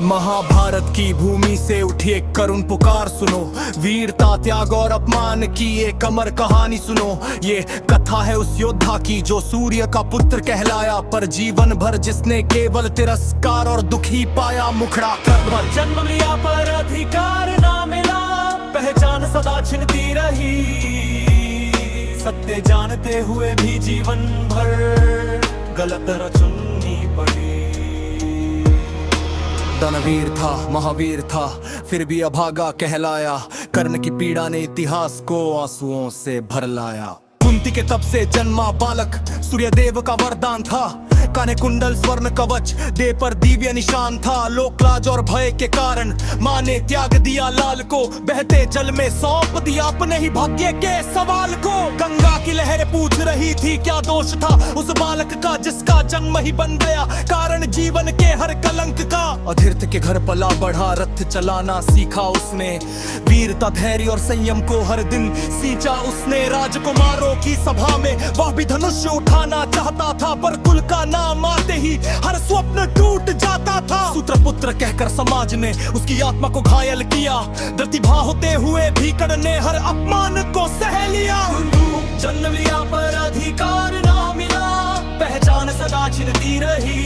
महाभारत की भूमि से उठी एक करुण पुकार सुनो, वीरता त्याग और अपमान की एक अमर कहानी सुनो। ये कथा है उस योद्धा की जो सूर्य का पुत्र कहलाया, पर जीवन भर जिसने केवल तिरस्कार और दुख ही पाया। मुखड़ा कर जन्म लिया पर अधिकार ना मिला, पहचान सदा छिनती रही, सत्य जानते हुए भी जीवन भर गलत चुननी पड़ी। दानवीर था, महावीर था, फिर भी अभागा कहलाया। कर्ण की पीड़ा ने इतिहास को आंसुओं से भर लाया। कुंती के तब से जन्मा बालक सूर्य देव का वरदान था। काने कुंडल स्वर्ण कवच देह पर दिव्य निशान था। लोकलाज और भय के कारण माँ ने त्याग दिया लाल को, बहते जल में सौंप दिया अपने ही भाग्य के सवाल को। गंगा की लहर पूछ रही थी क्या दोष था उस बालक का, जिसका जन्म ही बन गया कारण जीवन के हर कलंक का। अधीर्थ के घर पला बढ़ा, रथ चलाना सीखा उसने, वीरता धैर्य और संयम को हर दिन सींचा उसने। राजकुमारों की सभा में वह भी धनुष उठाना चाहता था, पर कुल का नाम आते ही हर स्वप्न टूट जाता था। सूत्रपुत्र कहकर समाज ने उसकी आत्मा को घायल किया, प्रतिभा होते हुए भी कर्ण ने हर अपमान को सह लिया। जन्म लिया पर अधिकार ना मिला, पहचान सदा छिनती रही,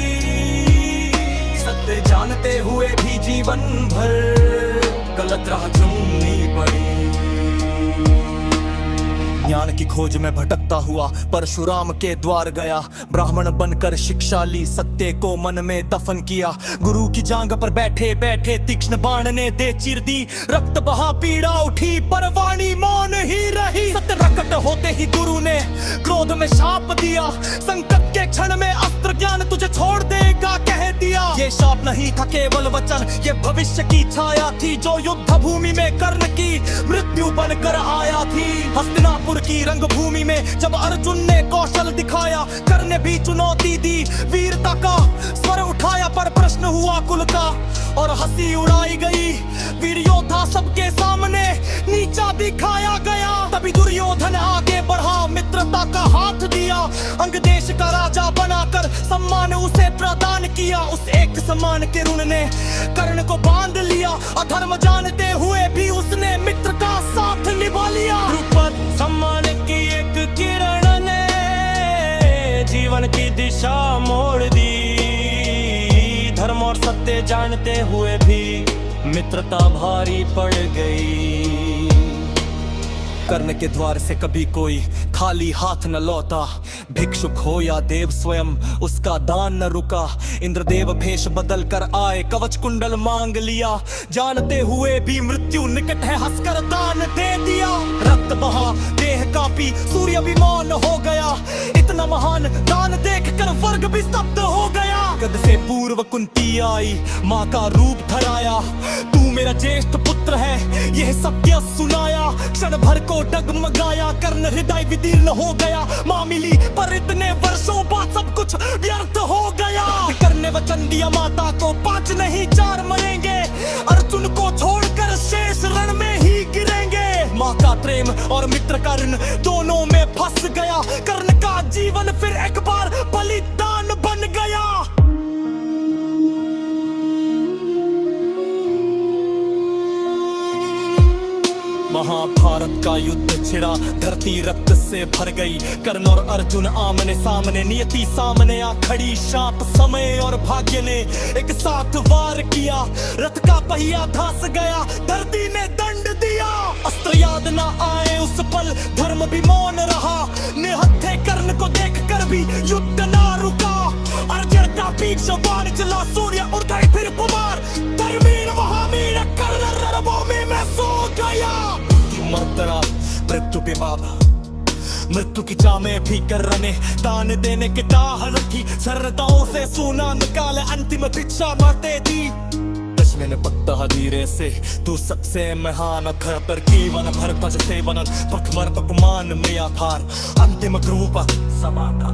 सत्य जानते हुए भी जीवन भर गलत राह चुननी पड़ी। ज्ञान की खोज में भटकता हुआ परशुराम के द्वार गया। ब्राह्मण बनकर शिक्षा ली, सत्य को मन में दफन किया। गुरु की जांग पर बैठे बैठे तीक्ष्ण बाण ने दे चीर दी। रक्त बहा पीड़ा उठी पर वाणी मौन ही रही। सत्य प्रकट होते ही गुरु ने क्रोध में शाप दिया, संकट के क्षण में अस्त्र ज्ञान तुझे छोड़ देगा कह दिया। ये शाप नहीं था केवल वचन, ये भविष्य की छाया थी जो युद्ध भूमि में कर्ण की मृत्यु बनकर आया थी। हस्तिनापुर की रंगभूमि में जब अर्जुन ने कौशल दिखाया, कर्ण ने भी चुनौती दी, वीरता का स्वर उठाया, पर प्रश्न हुआ कुल का और हंसी उड़ाई गई। वीर योद्धा सबके सामने नीचा दिखाया गया। तभी दुर्योधन आगे बढ़ा, मित्रता का हाथ दिया, अंग देश का राजा बनाकर सम्मान उसे प्रदान किया। उस एक सम्मान के ऋण ने कर्ण को बांध लिया, अधर्म जानते हुए भी उसने मित्र का साथ निभा लिया। द्रुपद सम्मान की एक किरण ने जीवन की दिशा मोड़ दी, धर्म और सत्य जानते हुए भी मित्रता भारी पड़ गई। कर्ण के द्वार से कभी कोई खाली हाथ न लौटा, भिक्षुक हो या देव स्वयं उसका दान न रुका। इंद्रदेव भेष बदल कर आए, कवच कुंडल मांग लिया, जानते हुए भी मृत्यु निकट है हंसकर दान दे दिया। रक्त बहा देह कांपी, सूर्य भी मौन हो गया, इतना महान दान देखकर स्वर्ग भी स्तब्ध हो गया। गद से पूर्व कुंती आई, माँ का रूप धराया, तू मेरा ज्येष्ठ पुत्र है यह सत्य सुनाया। क्षण भर को डगमगाया, कर्ण हृदय विदीर्ण हो गया। माँ मिली पर इतने वर्षों बाद सब कुछ व्यर्थ हो गया। कर्ण ने वचन दिया माता को, 5 नहीं 4 मरेंगे, अर्जुन को छोड़कर शेष रण में ही गिरेंगे। माँ का प्रेम और मित्र का ऋण दोनों में फंस गया। कर्ण का जीवन फिर एक बार बलिदान बन गया। महाभारत का युद्ध छिड़ा, धरती रक्त से भर गई। कर्ण और अर्जुन आमने सामने, नियति सामने आ खड़ी। शाप समय और भाग्य ने एक साथ वार किया, रथ का पहिया धंस गया, धरती ने दंड दिया। अस्त्र याद न आए उस पल, धर्म भी मौन रहा, निहत्थे कर्ण को देखकर भी युद्ध ना रुका। अर्जुन का भीष्म बाण चला, सूर्य उड़ गए फिर कुमार, धर्मीर महावीर कर्ण रणभूमि में सो गया। मर्तरा मृत्यु के बाबा, मृत्यु की चाह में भी कर्ण ने दान देने की चाह रखी। सरदाओं से सोना निकाले, अंतिम भिक्षा मारते थी। दशमे ने पत्ता धीरे से, तू सबसे महान घर पर जीवन भर पज सेवन, पखमर पकमान में आधार अंतिम ग्रूप समाता।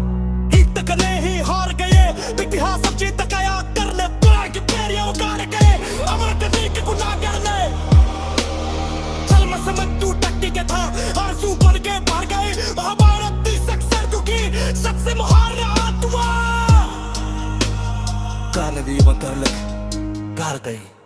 हित कने ही हार गए, इतिहास सब जीत गया। कर्ण पैर के पैरियां उगाड़ गए, अमर नदी के गुनाहगार ने मृत्यु टट्टी के था, आंसू बन के भर गए। महाभारत सबसे महान आत्मा। कानवीर घर गए।